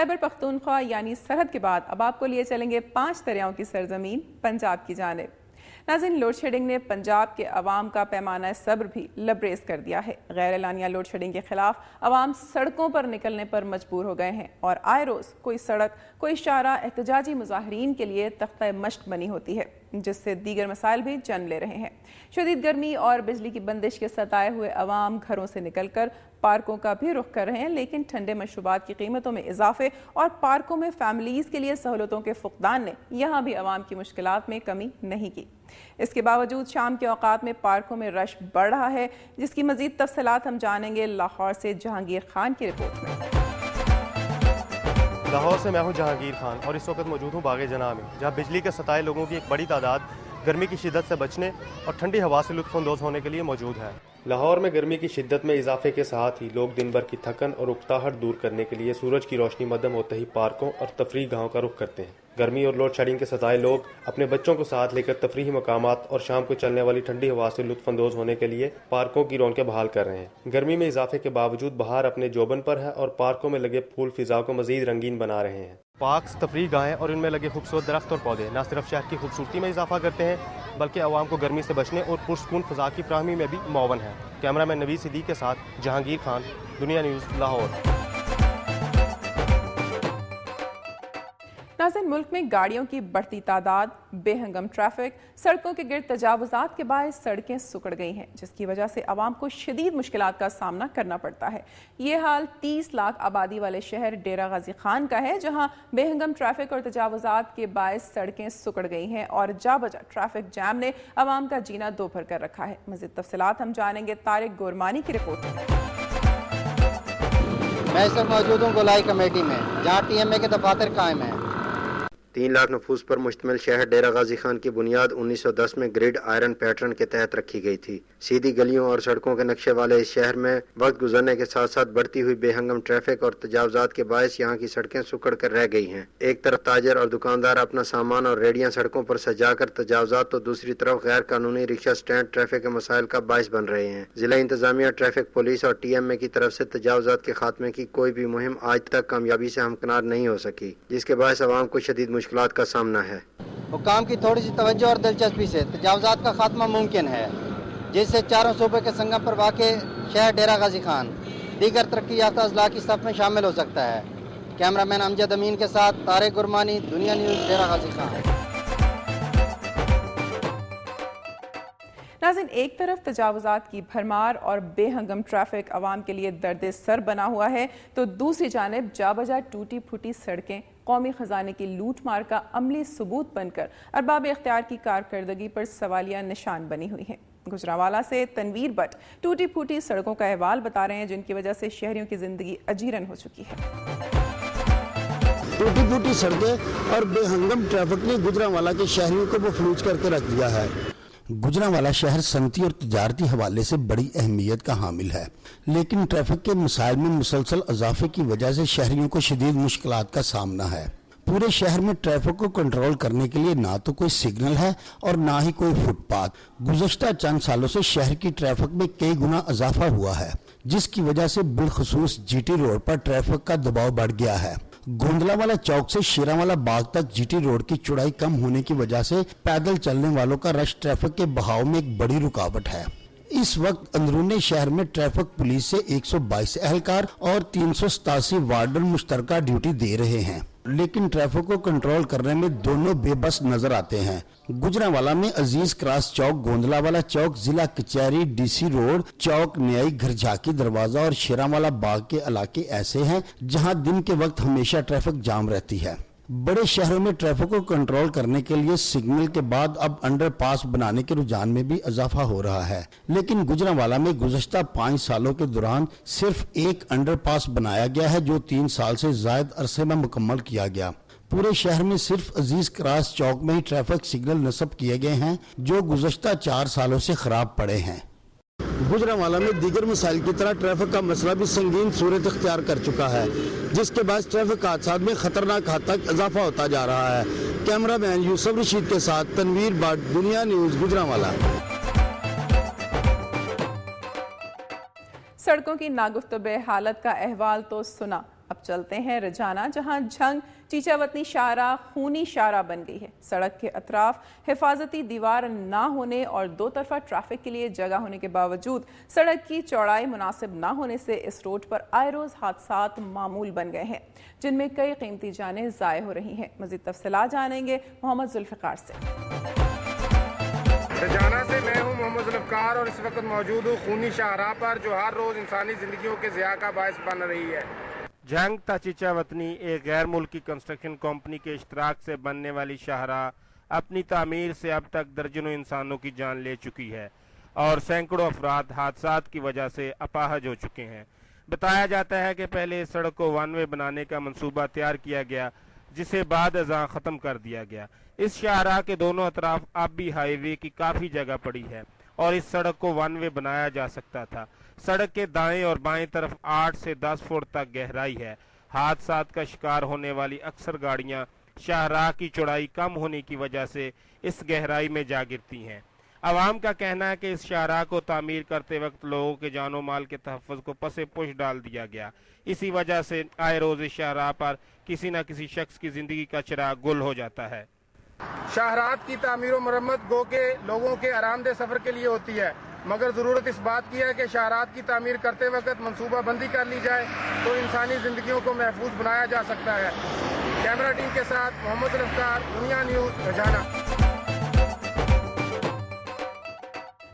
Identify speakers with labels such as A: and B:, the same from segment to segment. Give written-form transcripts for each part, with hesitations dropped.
A: خیبر پختونخوا یعنی سرحد کے بعد اب آپ کو لیے چلیں گے 5 دریاؤں کی سرزمین پنجاب کی جانب۔ ناظرین، لوڈ شیڈنگ نے پنجاب کے عوام کا پیمانہ صبر بھی لبریز کر دیا ہے۔ غیر اعلانیہ لوڈ شیڈنگ کے خلاف عوام سڑکوں پر نکلنے پر مجبور ہو گئے ہیں اور آئے روز کوئی سڑک کوئی شارع احتجاجی مظاہرین کے لیے تختہ مشق بنی ہوتی ہے، جس سے دیگر مسائل بھی جنم لے رہے ہیں۔ شدید گرمی اور بجلی کی بندش کے ستائے ہوئے عوام گھروں سے نکل کر پارکوں کا بھی رخ کر رہے ہیں، لیکن ٹھنڈے مشروبات کی قیمتوں میں اضافے اور پارکوں میں فیملیز کے لیے سہولتوں کے فقدان نے یہاں بھی عوام کی مشکلات میں کمی نہیں کی۔ اس کے باوجود شام کے اوقات میں پارکوں میں رش بڑھ رہا ہے، جس کی مزید تفصیلات ہم جانیں گے لاہور سے جہانگیر خان کی رپورٹ میں۔
B: لاہور سے میں ہوں جہانگیر خان اور اس وقت موجود ہوں باغ جناح میں، جہاں بجلی کے ستائے لوگوں کی ایک بڑی تعداد گرمی کی شدت سے بچنے اور ٹھنڈی ہوا سے لطف اندوز ہونے کے لیے موجود ہے۔ لاہور میں گرمی کی شدت میں اضافے کے ساتھ ہی لوگ دن بھر کی تھکن اور اکتاہٹ دور کرنے کے لیے سورج کی روشنی مدھم ہوتے ہی پارکوں اور تفریح گاہوں کا رخ کرتے ہیں۔ گرمی اور لوڈ شیڈنگ کے ستائے لوگ اپنے بچوں کو ساتھ لے کر تفریحی مقامات اور شام کو چلنے والی ٹھنڈی ہوا سے لطف اندوز ہونے کے لیے پارکوں کی رونقیں بحال کر رہے ہیں۔ گرمی میں اضافے کے باوجود بہار اپنے جوبن پر ہے اور پارکوں میں لگے پھول فضا کو مزید رنگین بنا رہے ہیں۔ پارکس، تفریح گاہیں اور ان میں لگے خوبصورت درخت اور پودے نہ صرف شہر کی خوبصورتی میں اضافہ کرتے ہیں بلکہ عوام کو گرمی سے بچنے اور پرسکون فضا کی فراہمی میں بھی معاون ہے۔ کیمرہ مین نوید صدیق کے ساتھ جہانگیر خان، دنیا نیوز، لاہور۔
A: ناظرین، ملک میں گاڑیوں کی بڑھتی تعداد، بے ہنگم ٹریفک، سڑکوں کے گرد تجاوزات کے باعث سڑکیں سکڑ گئی ہیں، جس کی وجہ سے عوام کو شدید مشکلات کا سامنا کرنا پڑتا ہے۔ یہ حال 30 لاکھ آبادی والے شہر ڈیرہ غازی خان کا ہے، جہاں بے ہنگم ٹریفک اور تجاوزات کے باعث سڑکیں سکڑ گئی ہیں اور جا بجا ٹریفک جام نے عوام کا جینا دوپہر کر رکھا ہے۔ مزید تفصیلات ہم جانیں گے طارق گورمانی کی رپورٹ میں۔
C: میں اس وقت موجود ہوں گولائی کمیٹی میں، جہاں TMA کے دفاتر قائم ہیں۔
D: 3 لاکھ نفوس پر مشتمل شہر ڈیرہ غازی خان کی بنیاد 1910 میں گریڈ آئرن پیٹرن کے تحت رکھی گئی تھی۔ سیدھی گلیوں اور سڑکوں کے نقشے والے اس شہر میں وقت گزرنے کے ساتھ ساتھ بڑھتی ہوئی بے ہنگم ٹریفک اور تجاوزات کے باعث یہاں کی سڑکیں سکڑ کر رہ گئی ہیں۔ ایک طرف تاجر اور دکاندار اپنا سامان اور ریڑیاں سڑکوں پر سجا کر تجاوزات، تو دوسری طرف غیر قانونی رکشہ سٹینڈ ٹریفک کے مسائل کا باعث بن رہے ہیں۔ ضلع انتظامیہ، ٹریفک پولیس اور TMA کی طرف سے تجاوزات کے خاتمے کی کوئی بھی مہم آج تک کامیابی سے ہمکنار نہیں ہو سکی، جس کے باعث عوام کو شدید مشکلات کا سامنا ہے۔
C: حکام کی تھوڑی سی توجہ اور دلچسپی سے تجاوزات کا خاتمہ ممکن ہے، جس سے چاروں صوبے کے سنگم پر واقع شہر ڈیرہ غازی خان دیگر ترقی یافتہ اضلاع کی صف میں شامل ہو سکتا ہے۔ کیمرہ مین امجد امین کے ساتھ طارق گرمانی، دنیا نیوز، ڈیرہ غازی خان۔
A: ناظرین، ایک طرف تجاوزات کی بھرمار اور بے ہنگم ٹریفک عوام کے لیے درد سر بنا ہوا ہے، تو دوسری جانب جا بجا ٹوٹی پھوٹی سڑکیں قومی خزانے کی لوٹ مار کا عملی ثبوت بن کر ارباب اختیار کی کارکردگی پر سوالیہ نشان بنی ہوئی ہیں۔ گجرانوالہ سے تنویر بٹ ٹوٹی پھوٹی سڑکوں کا احوال بتا رہے ہیں، جن کی وجہ سے شہریوں کی زندگی اجیرن ہو چکی ہے۔
E: ٹوٹی پھوٹی سڑکیں اور بے ہنگم ٹریفک نے گجرانوالہ کے شہریوں کو مفلوج کر کے رکھ دیا ہے۔ گجرانوالہ شہر صنعتی اور تجارتی حوالے سے بڑی اہمیت کا حامل ہے، لیکن ٹریفک کے مسائل میں مسلسل اضافے کی وجہ سے شہریوں کو شدید مشکلات کا سامنا ہے۔ پورے شہر میں ٹریفک کو کنٹرول کرنے کے لیے نہ تو کوئی سگنل ہے اور نہ ہی کوئی فٹ پاتھ۔ گزشتہ چند سالوں سے شہر کی ٹریفک میں کئی گنا اضافہ ہوا ہے، جس کی وجہ سے بالخصوص GT روڈ پر ٹریفک کا دباؤ بڑھ گیا ہے۔ گوندلا والا چوک سے شیراں والا باغ تک GT روڈ کی چوڑائی کم ہونے کی وجہ سے پیدل چلنے والوں کا رش ٹریفک کے بہاؤ میں ایک بڑی رکاوٹ ہے۔ اس وقت اندرون شہر میں ٹریفک پولیس سے 122 اہلکار اور 387 وارڈن مشترکہ ڈیوٹی دے رہے ہیں، لیکن ٹریفک کو کنٹرول کرنے میں دونوں بے بس نظر آتے ہیں۔ گجرانوالہ میں عزیز کراس چوک، گوندلا والا چوک، ضلع کچہری، DC روڈ، چوک نیائی، گھر جھاکی دروازہ اور شیراں والا باغ کے علاقے ایسے ہیں جہاں دن کے وقت ہمیشہ ٹریفک جام رہتی ہے۔ بڑے شہروں میں ٹریفک کو کنٹرول کرنے کے لیے سگنل کے بعد اب انڈر پاس بنانے کے رجحان میں بھی اضافہ ہو رہا ہے، لیکن گجرانوالہ میں گزشتہ 5 سالوں کے دوران صرف ایک انڈر پاس بنایا گیا ہے، جو 3 سال سے زائد عرصے میں مکمل کیا گیا۔ پورے شہر میں صرف عزیز کراس چوک میں ہی ٹریفک سگنل نصب کیے گئے ہیں، جو گزشتہ 4 سالوں سے خراب پڑے ہیں۔ گجرانوالہ میں دیگر مسائل کی طرح ٹریفک کا مسئلہ بھی سنگین صورت اختیار کر چکا ہے، جس کے باعث ٹریفک حادثات میں خطرناک حد تک اضافہ ہوتا جا رہا ہے۔ کیمرہ مین یوسف رشید کے ساتھ تنویر بٹ، دنیا نیوز، گجرانوالہ۔
A: سڑکوں کی ناگفتبہ حالت کا احوال تو سنا، اب چلتے ہیں رجانا، جہاں جھنگ چیچا وطنی شاہراہ خونی شاہراہ بن گئی ہے۔ سڑک کے اطراف حفاظتی دیوار نہ ہونے اور دو طرفہ ٹریفک کے لیے جگہ ہونے کے باوجود سڑک کی چوڑائی مناسب نہ ہونے سے اس روڈ پر آئے روز حادثات معمول بن گئے ہیں، جن میں کئی قیمتی جانیں ضائع ہو رہی ہیں۔ مزید تفصیلات جانیں گے محمد ذوالفقار سے۔
F: رجانا سے میں ہوں محمد ذوالفقار اور اس وقت موجود ہوں خونی شاہراہ پر، جو ہر روز انسانی زندگیوں کے ضیاع کا باعث بن رہی ہے۔
G: جھنگ تا چیچا وطنی ایک غیر ملکی کنسٹرکشن کمپنی کے اشتراک سے بننے والی شاہراہ اپنی تعمیر سے اب تک درجنوں انسانوں کی جان لے چکی ہے اور سینکڑوں افراد حادثات کی وجہ سے اپاہج ہو چکے ہیں۔ بتایا جاتا ہے کہ پہلے اس سڑک کو ون وے بنانے کا منصوبہ تیار کیا گیا، جسے بعد ازاں ختم کر دیا گیا۔ اس شاہراہ کے دونوں اطراف آبی ہائی وے کی کافی جگہ پڑی ہے اور اس سڑک کو ون وے بنایا جا سکتا تھا۔ سڑک کے دائیں اور بائیں طرف 8 سے 10 فٹ تک گہرائی ہے۔ حادثات کا شکار ہونے والی اکثر گاڑیاں شاہراہ کی چوڑائی کم ہونے کی وجہ سے اس گہرائی میں جا گرتی ہیں۔ عوام کا کہنا ہے کہ اس شاہراہ کو تعمیر کرتے وقت لوگوں کے جان و مال کے تحفظ کو پس پش ڈال دیا گیا۔ اسی وجہ سے آئے روز اس شاہراہ پر کسی نہ کسی شخص کی زندگی کا چراغ گل ہو جاتا ہے۔
F: شاہراہات کی تعمیر و مرمت گو کے لوگوں کے آرام دہ سفر کے لیے ہوتی ہے، مگر ضرورت اس بات کی ہے کہ شاہراہات کی تعمیر کرتے وقت منصوبہ بندی کر لی جائے تو انسانی زندگیوں کو محفوظ بنایا جا سکتا ہے۔ کیمرہ ٹیم کے ساتھ محمد ذوالفقار، دنیا نیوز، رجانا۔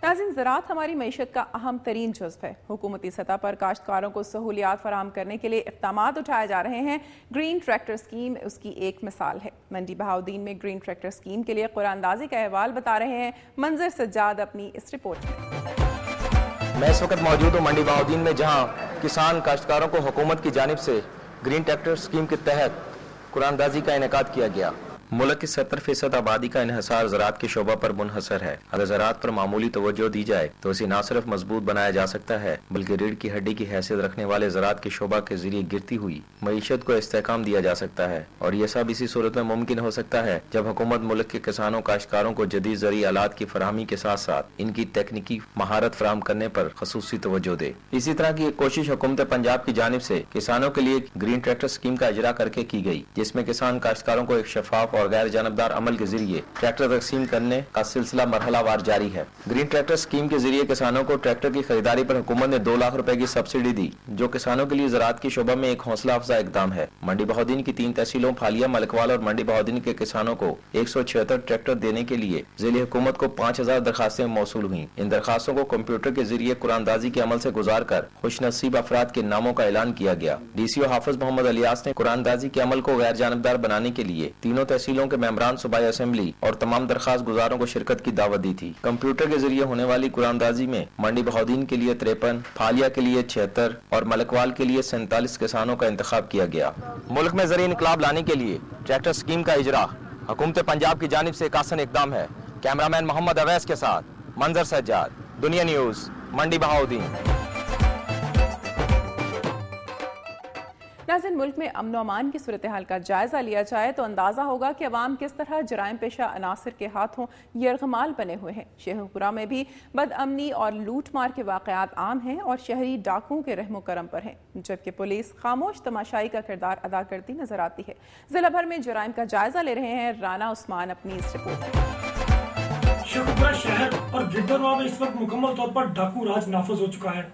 A: ناظرین، زراعت ہماری معیشت کا اہم ترین جزو ہے۔ حکومتی سطح پر کاشتکاروں کو سہولیات فراہم کرنے کے لیے اقدامات اٹھائے جا رہے ہیں۔ گرین ٹریکٹر اسکیم اس کی ایک مثال ہے۔ منڈی بہاؤدین میں گرین ٹریکٹر اسکیم کے لیے قرآن اندازی کا احوال بتا رہے ہیں منظر سجاد اپنی اس رپورٹ میں۔
H: میں اس وقت موجود ہوں منڈی بہاؤدین میں، جہاں کسان کاشتکاروں کو حکومت کی جانب سے گرین ٹریکٹر اسکیم کے تحت قرآن اندازی کا انعقاد کیا گیا۔ ملک کی 70% آبادی کا انحصار زراعت کے شعبہ پر منحصر ہے۔ اگر زراعت پر معمولی توجہ دی جائے تو اسے نہ صرف مضبوط بنایا جا سکتا ہے بلکہ ریڑھ کی ہڈی کی حیثیت رکھنے والے زراعت کے شعبہ کے ذریعے گرتی ہوئی معیشت کو استحکام دیا جا سکتا ہے، اور یہ سب اسی صورت میں ممکن ہو سکتا ہے جب حکومت ملک کے کسانوں کاشتکاروں کو جدید زرعی آلات کی فراہمی کے ساتھ ساتھ ان کی تکنیکی مہارت فراہم کرنے پر خصوصی توجہ دے۔ اسی طرح کی ایک کوشش حکومت پنجاب کی جانب سے کسانوں کے لیے گرین ٹریکٹر اسکیم کا اجرا کر کے کی گئی، جس میں کسان کاشتکاروں کو ایک شفاف اور غیر جانبدار عمل کے ذریعے ٹریکٹر تقسیم کرنے کا سلسلہ مرحلہ وار جاری ہے۔ گرین ٹریکٹر اسکیم کے ذریعے کسانوں کو ٹریکٹر کی خریداری پر حکومت نے 2 لاکھ روپے کی سبسڈی دی، جو کسانوں کے لیے زراعت کے شعبہ میں ایک حوصلہ افزا اقدام ہے۔ منڈی بہاؤدین کی 3 تحصیلوں پھالیا، ملکوال اور منڈی بہاؤدین کے کسانوں کو 176 ٹریکٹر دینے کے لیے ذیلی حکومت کو 5000 درخواستیں موصول ہوئیں۔ ان درخواستوں کو کمپیوٹر کے ذریعے قرآن اندازی کے عمل سے گزار کر خوش نصیب افراد کے ناموں کا اعلان کیا گیا۔ ڈی سی او حافظ محمد الیاس نے قرآن اندازی کے عمل کو غیر جانبدار بنانے کے لیے تینوں تحصیلوں کے ممبران صوبائی اسمبلی اور تمام درخواست گزاروں کو شرکت کی دعوت دی تھی۔ کمپیوٹر کے ذریعے ہونے والی قرآن اندازی میں منڈی بہاؤدین کے لیے 53، پھالیا کے لیے 76 اور ملکوال کے لیے 47 کسانوں کا انتخاب کیا گیا۔ ملک میں زرعی انقلاب لانے کے لیے ٹریکٹر اسکیم کا اجرا حکومت پنجاب کی جانب سے ایک آسن اقدام ہے۔ کیمرامین محمد اویس کے ساتھ منظر سجاد، دنیا نیوز، منڈی بہاؤدین۔
A: ناظرین، ملک میں امن و امان کی صورتحال کا جائزہ لیا جائے تو اندازہ ہوگا کہ عوام کس طرح جرائم پیشہ عناصر کے ہاتھوں یرغمال بنے ہوئے ہیں۔ شیخو پورہ میں بھی بد امنی اور لوٹ مار کے واقعات عام ہیں اور شہری ڈاکوؤں کے رحم و کرم پر ہیں، جبکہ پولیس خاموش تماشائی کا کردار ادا کرتی نظر آتی ہے۔ ضلع بھر میں جرائم کا جائزہ لے رہے ہیں رانا عثمان اپنی اس رپورٹ میں۔
I: شیخو پورہ شہر اور گردروا میں اس وقت مکمل طور پر ڈاکو راج نافذ ہو چکا ہے۔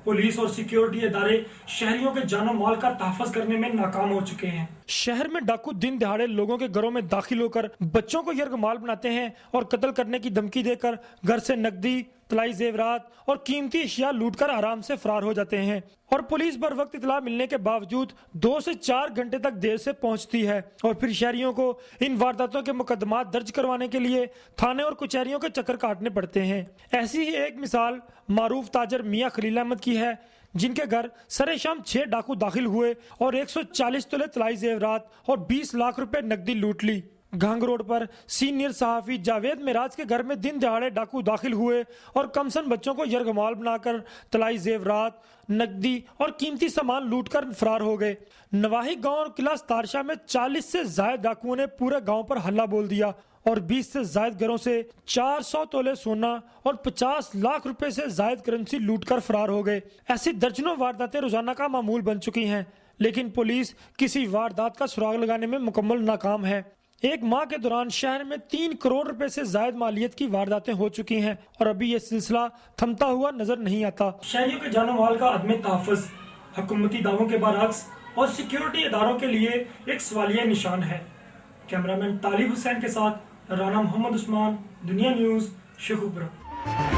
I: پولیس اور سیکیورٹی ادارے شہریوں کے جان و مال کا تحفظ کرنے میں ناکام ہو چکے ہیں۔ شہر میں ڈاکو دن دہاڑے لوگوں کے گھروں میں داخل ہو کر بچوں کو یرغمال بناتے ہیں اور قتل کرنے کی دھمکی دے کر گھر سے نقدی، طلائی زیورات اور قیمتی اشیاء لوٹ کر آرام سے فرار ہو جاتے ہیں، اور پولیس بر وقت اطلاع ملنے کے باوجود 2 سے 4 گھنٹے تک دیر سے پہنچتی ہے، اور پھر شہریوں کو ان وارداتوں کے مقدمات درج کروانے کے لیے تھانے اور کچہریوں کے چکر کاٹنے پڑتے ہیں۔ ایسی ہی ایک مثال معروف تاجر میاں خلیل احمد کی ہے، جن کے گھر سرے شام 6 ڈاکو داخل ہوئے اور 140 تولے طلائی زیورات اور 20 لاکھ روپے نقدی لوٹ لی۔ گھنگ روڈ پر سینئر صحافی جاوید معراج کے گھر میں دن دہاڑے ڈاکو داخل ہوئے اور کمسن بچوں کو یرغمال بنا کر طلائی زیورات، نقدی اور قیمتی سامان لوٹ کر فرار ہو گئے۔ نواحی گاؤں اور قلعہ تارشاہ میں 40 سے زائد ڈاکوؤں نے پورے گاؤں پر حلہ بول دیا اور 20 سے زائد گھروں سے 400 تولے سونا اور 50 لاکھ روپے سے زائد کرنسی لوٹ کر فرار ہو گئے۔ ایسی درجنوں وارداتیں روزانہ کا معمول بن چکی ہیں۔ لیکن پولیس کسی واردات کا سراغ لگانے میں مکمل ناکام ہے۔ ایک ماہ کے دوران شہر میں 3 کروڑ روپے سے زائد مالیت کی وارداتیں ہو چکی ہیں اور ابھی یہ سلسلہ تھمتا ہوا نظر نہیں آتا۔ شہریوں کے جان و مال کا عدم تحفظ حکومتی دعووں کے برعکس اور سیکیورٹی اداروں کے لیے ایک سوالیہ نشان ہے۔ کیمرامین طالب حسین کے ساتھ رانا محمد عثمان، دنیا نیوز، شیخوپورہ۔